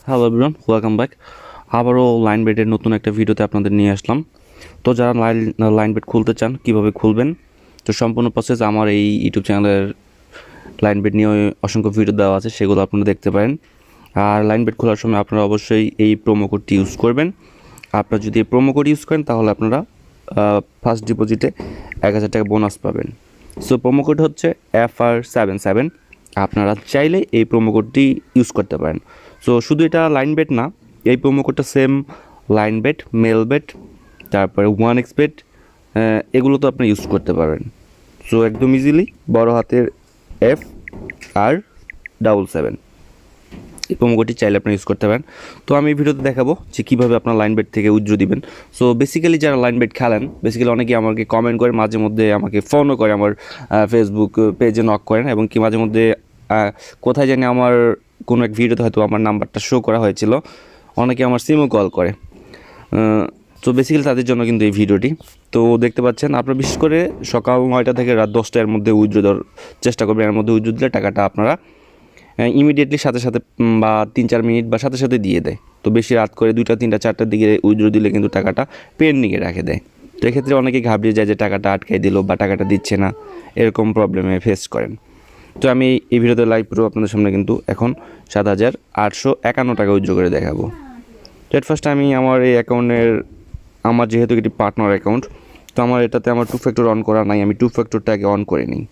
Hello everyone, welcome back. আবারও লাইনবেটের নতুন একটা ভিডিওতে আপনাদের নিয়ে আসলাম। তো যারা লাইনবেট খুলতে চান কীভাবে খুলবেন, তো সম্পূর্ণ প্রসেস আমার এই ইউটিউব চ্যানেলের লাইনবেট নিয়ে অসংখ্য ভিডিও দেওয়া আছে, সেগুলো আপনারা দেখতে পারেন। আর লাইনবেট খোলার সময় আপনারা অবশ্যই এই প্রোমো কোডটি ইউজ করবেন। আপনারা যদি এই প্রোমো কোড ইউজ করেন তাহলে আপনারা ফার্স্ট ডিপোজিটে 1,000 টাকা বোনাস পাবেন। সো প্রোমো কোড হচ্ছে FR77। আপনারা চাইলে এই প্রোমো কোডটি ইউজ করতে পারেন। সো শুধু এটা লাইনবেট না, এই প্রোমো কোডটা সেম লাইনবেট, মেলবেট, তারপরে 1xBet, এগুলো তো আপনি ইউজ করতে পারবেন। সো একদম ইজিলি বড় হাতের FR77 এই প্রোমো কোডটি চাইলে আপনি ইউজ করতে পারেন। তো আমি এই ভিডিওতে দেখাবো যে কীভাবে আপনার লাইনবেট থেকে উইথড্র দিবেন। সো বেসিক্যালি যারা লাইনবেট খেলেন, বেসিক্যালি অনেকেই আমাকে কমেন্ট করে, মাঝে মধ্যে আমাকে ফোনও করে, আমার ফেসবুক পেজে নক করেন, এবং কি মাঝে মধ্যে কোথায় জানি আমার কোনো এক ভিডিওতে হয়তো আমার নাম্বারটা শো করা হয়েছিল, অনেকে আমার সিমও কল করে। তো বেসিক্যালি তাদের জন্য কিন্তু এই ভিডিওটি। তো দেখতে পাচ্ছেন, আপনারা বিশেষ করে সকাল 9টা থেকে রাত 10টার মধ্যে উইথড্র দেওয়ার চেষ্টা করবেন। এর মধ্যে উইথড্র দিলে টাকাটা আপনারা ইমিডিয়েটলি সাথে সাথে বা 3-4 মিনিট বা সাথে সাথে দিয়ে দেয়। তো বেশি রাত করে 2টা 3টা 4টার দিকে উইথড্র দিলে কিন্তু টাকাটা পেন্ডিংয়ে রেখে দেয়। তো এক্ষেত্রে অনেকেই ঘাবড়ে যায় যে টাকাটা আটকাই দিল বা টাকাটা দিচ্ছে না, এরকম প্রবলেমে ফেস করেন। তো আমি এই ভিডিওতে লাইভ প্রুফ আপনাদের সামনে কিন্তু এখন 7,851 টাকা উইথড্র করে দেখাবো। তো এট ফার্স্ট আমি আমার এই অ্যাকাউন্টের, আমার যেহেতু এটি পার্টনার অ্যাকাউন্ট, তো আমার এটাতে আমার 2 ফ্যাক্টর অন করা নাই, আমি 2 ফ্যাক্টরটা আগে অন করে নিই।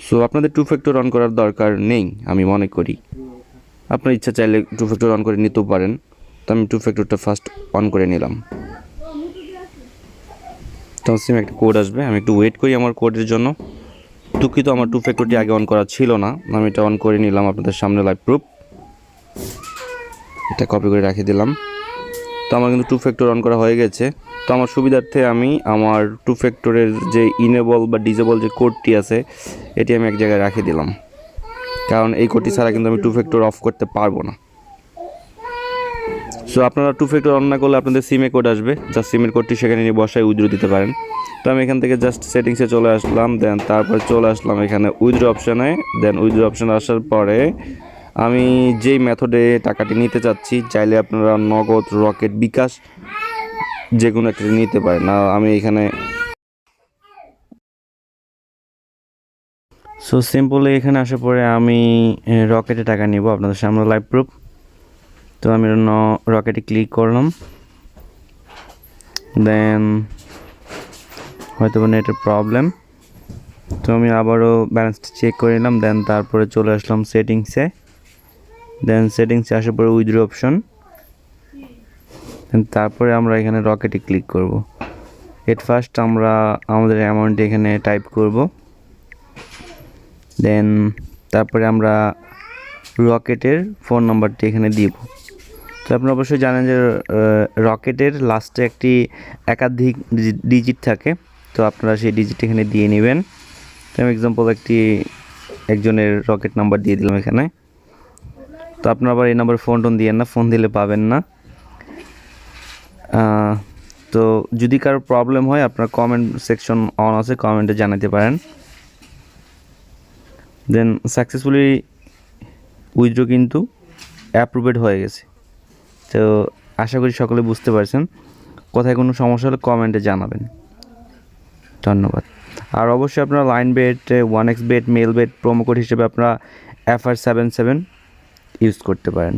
সো আপনাদের 2 ফ্যাক্টর অন করার দরকার নেই আমি মনে করি, আপনার ইচ্ছা চাইলে 2 ফ্যাক্টর অন করে নিতেও পারেন। তো আমি 2 ফ্যাক্টরটা ফার্স্ট অন করে নিলাম। তো সিম একটা কোড আসবে, আমি একটু ওয়েট করি আমার কোডের জন্য। দুঃখিত, আমার 2 ফ্যাক্টরটি আগে অন করা ছিল না, আমি এটা অন করে নিলাম আপনাদের সামনে লাইভ প্রুফ। এটা কপি করে রেখে দিলাম। তো আমার কিন্তু 2 ফ্যাক্টর অন করা হয়ে গেছে। তো আমার সুবিধার্থে আমি আমার 2 ফ্যাক্টরের যে ইনেবল বা ডিজেবল যে কোডটি আছে, এটি আমি এক জায়গায় রেখে দিলাম, কারণ এই কোডটি ছাড়া কিন্তু আমি 2 ফ্যাক্টর অফ করতে পারবো না। সো আপনারা 2 ফ্যাক্টর অন না করলে আপনাদের সিমে কোড আসবে, যা সিমের কোডটি সেখানে নিয়ে বসায় উইথড্র দিতে পারেন। তো আমি এখান থেকে জাস্ট সেটিংসে চলে আসলাম, দেন তারপর চলে আসলাম এখানে উইথড্র অপশানে। দেন উইথড্র অপশানে আসার পরে আমি যেই মেথডে টাকাটি নিতে চাচ্ছি, চাইলে আপনারা নগদ, রকেট, বিকাশ যে কোনো একটা নিতে পারেন। আমি এখানে সো সিম্পলি এখানে আসার পরে আমি রকেটে টাকা নিব, আপনাদের সামনে লাইভ প্রুফ। তো আমি রকেটে ক্লিক করলাম, দেন হয়তো নেটের প্রবলেম, তো আমি আবারও ব্যালেন্সটা চেক করে নিলাম। দেন তারপরে চলে আসলাম সেটিংসে, দেন সেটিংসে আসার পরে উইথড্র অপশন, দেন তারপরে আমরা এখানে রকেটে ক্লিক করব। এট ফার্স্ট আমরা আমাদের অ্যামাউন্টটি এখানে টাইপ করব, দেন তারপরে আমরা রকেটের ফোন নাম্বারটি এখানে দিব। তো আপনারা অবশ্যই জানেন যে রকেটের লাস্টে একটি একাধিক ডিজিট থাকে, তো আপনারা সেই ডিজিট এখানে দিয়ে নেবেন। তো আমি এক্সাম্পল একজনের রকেট নাম্বার দিয়ে দিলাম এখানে। তো আপনারা আবার এই নাম্বার ফোন দিয়েন না, ফোন দিলে পাবেন না। তো যদি কারো প্রবলেম হয়, আপনার কমেন্ট সেকশন অন আছে, কমেন্টে জানাতে পারেন। দেন সাকসেসফুলি উইথড্র কিন্তু অ্যাপ্রুভেড হয়ে গেছে। তো আশা করি সকলে বুঝতে পারছেন। কোথায় কোনো সমস্যা হলে কমেন্টে জানাবেন। ধন্যবাদ। আর অবশ্যই আপনারা লাইনবেট, 1xBet, মেলবেট প্রোমো কোড হিসেবে আপনারা FR77 ইউজ করতে পারেন।